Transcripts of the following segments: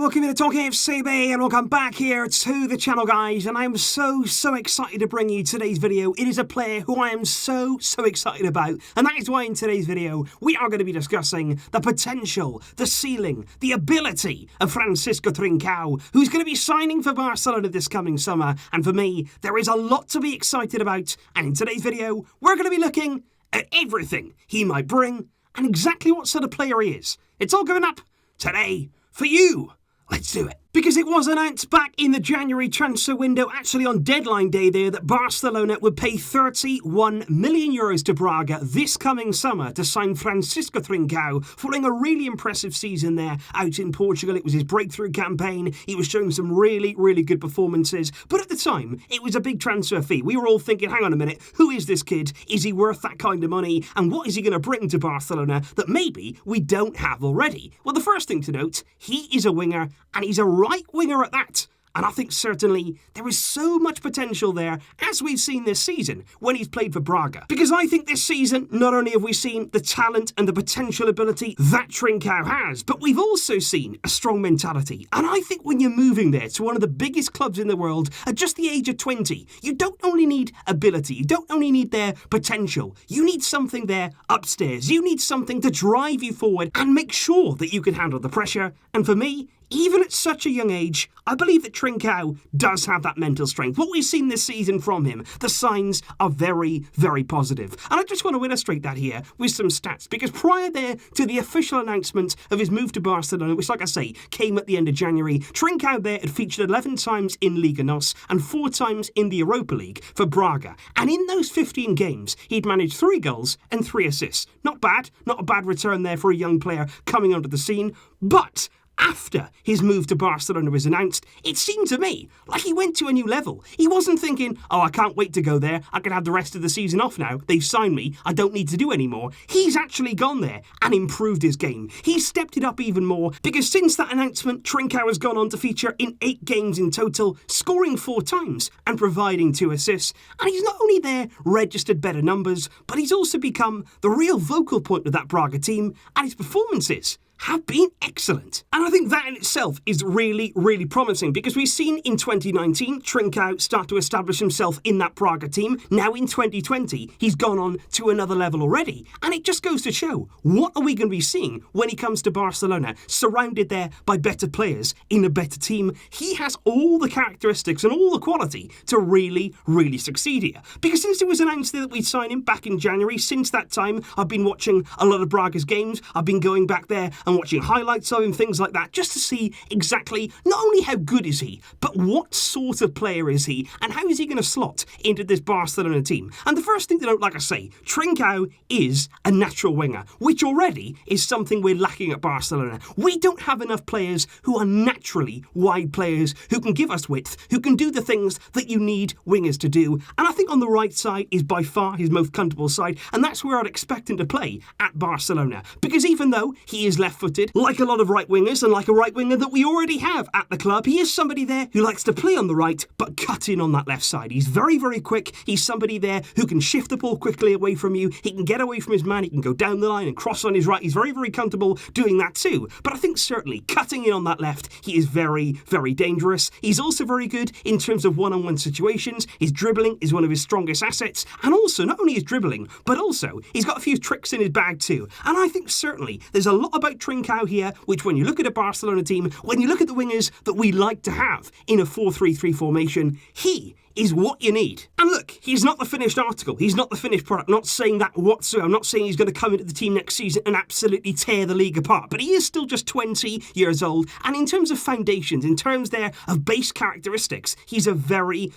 welcome to TalkFCB and welcome back here to the channel, guys, and I'm so excited to bring you today's video. It is a player who I am so excited about, and that is why in today's video we are going to be discussing the potential, the ceiling, the ability of Francisco Trincao, who's going to be signing for Barcelona this coming summer. And for me, there is a lot to be excited about, and in today's video we're going to be looking at everything he might bring and exactly what sort of player he is. It's all going up today for you. Let's do it. Because it was announced back in the January transfer window, actually on deadline day there, that Barcelona would pay 31 million euros to Braga this coming summer to sign Francisco Trincao, following a really impressive season there out in Portugal. It was his breakthrough campaign. He was showing some really good performances. But at the time, it was a big transfer fee. We were all thinking, hang on a minute, who is this kid? Is he worth that kind of money? And what is he going to bring to Barcelona that maybe we don't have already? Well, the first thing to note, he is a winger, and he's a right winger at that. And I think certainly there is so much potential there, as we've seen this season when he's played for Braga. Because I think this season, not only have we seen the talent and the potential ability that Trincao has, but we've also seen a strong mentality. And I think when you're moving there to one of the biggest clubs in the world at just the age of 20, you don't only need ability, you don't only need their potential, you need something there upstairs. You need something to drive you forward and make sure that you can handle the pressure. And for me, even at such a young age, I believe that Trincao does have that mental strength. What we've seen this season from him, the signs are very positive. And I just want to illustrate that here with some stats, because prior there to the official announcement of his move to Barcelona, which, like I say, came at the end of January, Trincao there had featured 11 times in Liga NOS and 4 times in the Europa League for Braga. And in those 15 games, he'd managed 3 goals and 3 assists. Not bad, not a bad return there for a young player coming onto the scene, but after his move to Barcelona was announced, it seemed to me like he went to a new level. He wasn't thinking, oh, I can't wait to go there, I can have the rest of the season off now, they've signed me, I don't need to do any more. He's actually gone there and improved his game. He's stepped it up even more, because since that announcement, Trincao has gone on to feature in 8 games in total, scoring 4 times and providing 2 assists. And he's not only there registered better numbers, but he's also become the real vocal point of that Braga team, and his performances have been excellent. And I think that in itself is really promising, because we've seen in 2019 Trincao start to establish himself in that Braga team. Now in 2020 he's gone on to another level already, and it just goes to show, what are we going to be seeing when he comes to Barcelona, surrounded there by better players in a better team? He has all the characteristics and all the quality to really succeed here. Because since it was announced that we'd sign him back in January, since that time I've been watching a lot of Braga's games. I've been going back there and watching highlights of him, things like that, just to see exactly not only how good is he, but what sort of player is he, and how is he going to slot into this Barcelona team. And the first thing to note, like I say, Trincao is a natural winger, which already is something we're lacking at Barcelona. We don't have enough players who are naturally wide players, who can give us width, who can do the things that you need wingers to do. And I think on the right side is by far his most comfortable side, and that's where I'd expect him to play at Barcelona. Because even though he is left-footed, like a lot of right wingers, and like a right winger that we already have at the club, he is somebody there who likes to play on the right but cut in on that left side. He's very quick. He's somebody there who can shift the ball quickly away from you. He can get away from his man. He can go down the line and cross on his right. He's very comfortable doing that too. But I think certainly cutting in on that left, he is very dangerous. He's also very good in terms of one-on-one situations. His dribbling is one of his strongest assets, and also not only his dribbling, but also he's got a few tricks in his bag too. And I think certainly there's a lot about Trincao here, which when you look at a Barcelona team, when you look at the wingers that we like to have in a 4-3-3 formation, he is what you need. And look, he's not the finished article. He's not the finished product. I'm not saying that whatsoever. I'm not saying he's going to come into the team next season and absolutely tear the league apart. But he is still just 20 years old. And in terms of foundations, in terms there of base characteristics, he's a very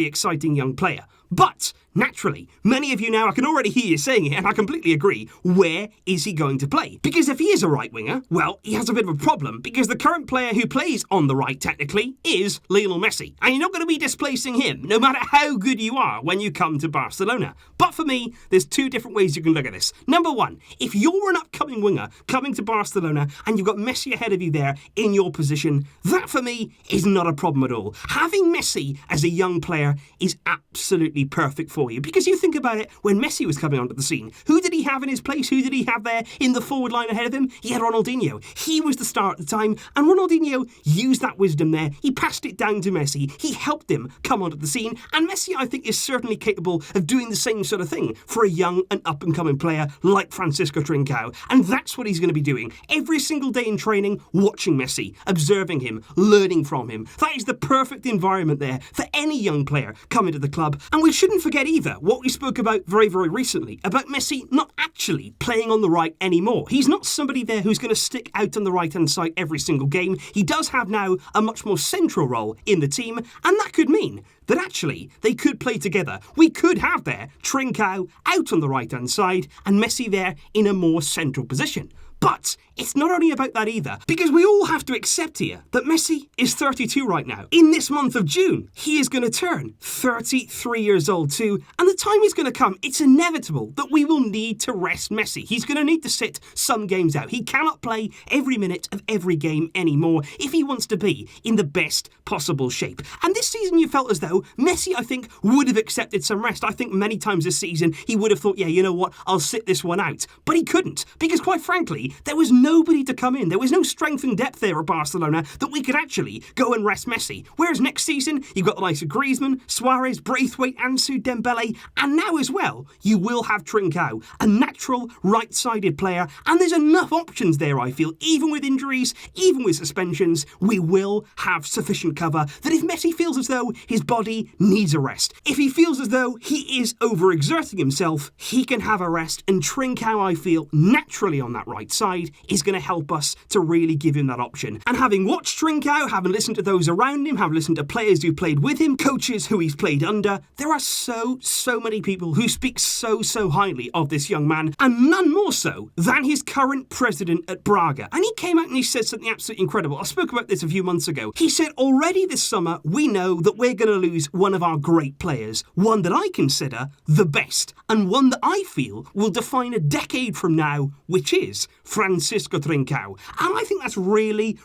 exciting young player. But naturally, many of you now, I can already hear you saying it, and I completely agree, where is he going to play? Because if he is a right winger, well, he has a bit of a problem, because the current player who plays on the right, technically, is Lionel Messi. And you're not going to be displacing him, no matter how good you are when you come to Barcelona. But for me, there's 2 different ways you can look at this. Number 1, if you're an upcoming winger coming to Barcelona and you've got Messi ahead of you there in your position, that for me is not a problem at all. Having Messi as a young player is absolutely perfect for for you, because you think about it, when Messi was coming onto the scene, who did he have in his place? Who did he have there in the forward line ahead of him? He had Ronaldinho. He was the star at the time, and Ronaldinho used that wisdom there. He passed it down to Messi. He helped him come onto the scene, and Messi, I think, is certainly capable of doing the same sort of thing for a young and up-and-coming player like Francisco Trincao, and that's what he's going to be doing every single day in training, watching Messi, observing him, learning from him. That is the perfect environment there for any young player coming to the club. And we shouldn't forget either what we spoke about very, very recently, about Messi not actually playing on the right anymore. He's not somebody there who's going to stick out on the right-hand side every single game. He does have now a much more central role in the team, and that could mean that actually they could play together. We could have there Trincao out on the right-hand side and Messi there in a more central position. But it's not only about that either, because we all have to accept here that Messi is 32 right now. In this month of June, he is going to turn 33 years old too, and the time is going to come, it's inevitable that we will need to rest Messi. He's going to need to sit some games out. He cannot play every minute of every game anymore if he wants to be in the best possible shape. And this season you felt as though Messi, I think, would have accepted some rest. I think many times this season he would have thought, yeah, you know what, I'll sit this one out. But he couldn't, because quite frankly, there was nobody to come in. There was no strength and depth there at Barcelona that we could actually go and rest Messi. Whereas next season, you've got the likes of Griezmann, Suarez, Braithwaite, Ansu, Dembele, and now as well, you will have Trincao, a natural right-sided player, and there's enough options there, I feel, even with injuries, even with suspensions, we will have sufficient cover that if Messi feels as though his body needs a rest, if he feels as though he is overexerting himself, he can have a rest, and Trincao, I feel, naturally on that right side, is going to help us to really give him that option. And having watched Trincao, having listened to those around him, having listened to players who played with him, coaches who he's played under, there are so many people who speak so highly of this young man, and none more so than his current president at Braga. And he came out and he said something absolutely incredible. I spoke about this a few months ago. He said, already this summer, we know that we're going to lose one of our great players, one that I consider the best, and one that I feel will define a decade from now, which is Francisco Trincao. And I think that's really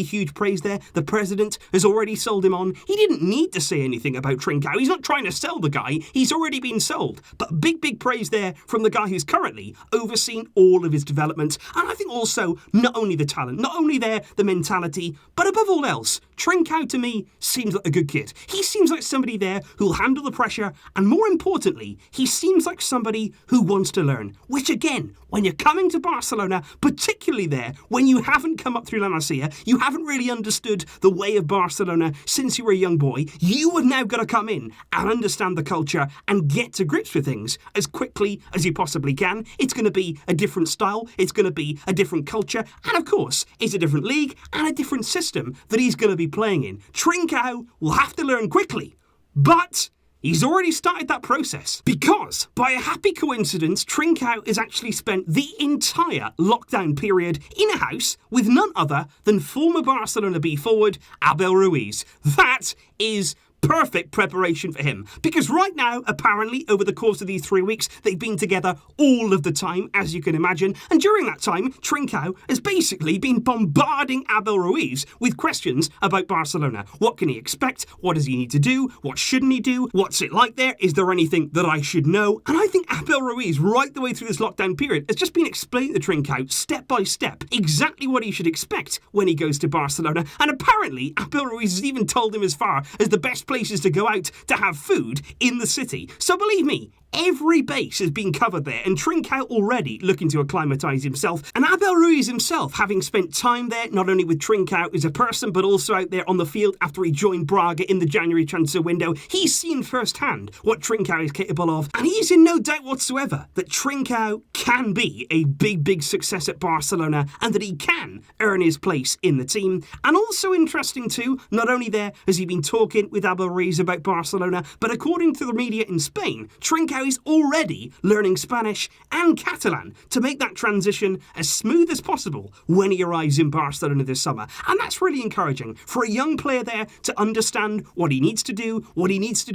huge praise there. The president has already sold him on. He didn't need to say anything about Trincao. He's not trying to sell the guy. He's already been sold. But big praise there from the guy who's currently overseen all of his development. And I think also not only the talent, not only there the mentality, but above all else, Trincao to me seems like a good kid. He seems like somebody there who'll handle the pressure, and more importantly, he seems like somebody who wants to learn. Which again, when you're coming to Barcelona, particularly there, when you haven't come up through La Masia, you haven't really understood the way of Barcelona since you were a young boy, you have now got to come in and understand the culture and get to grips with things as quickly as you possibly can. It's going to be a different style, it's going to be a different culture, and of course, it's a different league and a different system that he's going to be playing in. Trincao will have to learn quickly, but he's already started that process, because by a happy coincidence, Trincao has actually spent the entire lockdown period in a house with none other than former Barcelona B forward Abel Ruiz. That is perfect preparation for him, because right now, apparently, over the course of these 3 weeks, they've been together all of the time, as you can imagine, and during that time, Trincao has basically been bombarding Abel Ruiz with questions about Barcelona. What can he expect? What does he need to do? What shouldn't he do? What's it like there? Is there anything that I should know? And I think Abel Ruiz, right the way through this lockdown period, has just been explaining to Trincao, step by step, exactly what he should expect when he goes to Barcelona, and apparently, Abel Ruiz has even told him as far as the best places to go out to have food in the city. So believe me, every base has been covered there, and Trincao already looking to acclimatise himself, and Abel Ruiz himself having spent time there, not only with Trincao as a person, but also out there on the field after he joined Braga in the January transfer window. He's seen firsthand what Trincao is capable of, and he's in no doubt whatsoever that Trincao can be a big success at Barcelona, and that he can earn his place in the team. And also interesting too, not only there has he been talking with Abel Ruiz about Barcelona, but according to the media in Spain, Trincao how he's already learning Spanish and Catalan to make that transition as smooth as possible when he arrives in Barcelona this summer. And that's really encouraging for a young player there to understand what he needs to do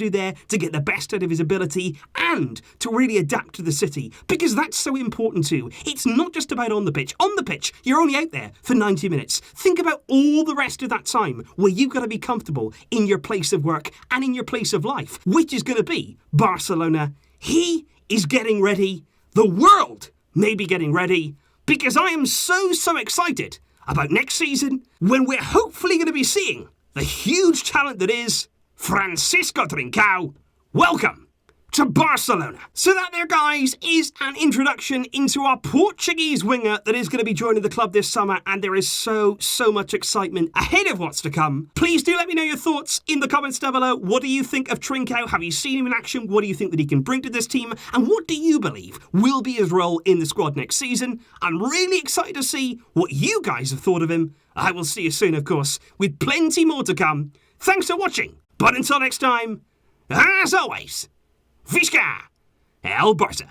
there to get the best out of his ability and to really adapt to the city, because that's so important too. It's not just about on the pitch. On the pitch, you're only out there for 90 minutes. Think about all the rest of that time where you've got to be comfortable in your place of work and in your place of life, which is going to be Barcelona. He is getting ready. The world may be getting ready, because I am so excited about next season when we're hopefully going to be seeing the huge talent that is Francisco Trincao. Welcome to Barcelona. So that there, guys, is an introduction into our Portuguese winger that is going to be joining the club this summer, and there is so much excitement ahead of what's to come. Please do let me know your thoughts in the comments down below. What do you think of Trincao? Have you seen him in action? What do you think that he can bring to this team? And what do you believe will be his role in the squad next season? I'm really excited to see what you guys have thought of him. I will see you soon, of course, with plenty more to come. Thanks for watching. But until next time, as always, Visca el Barça.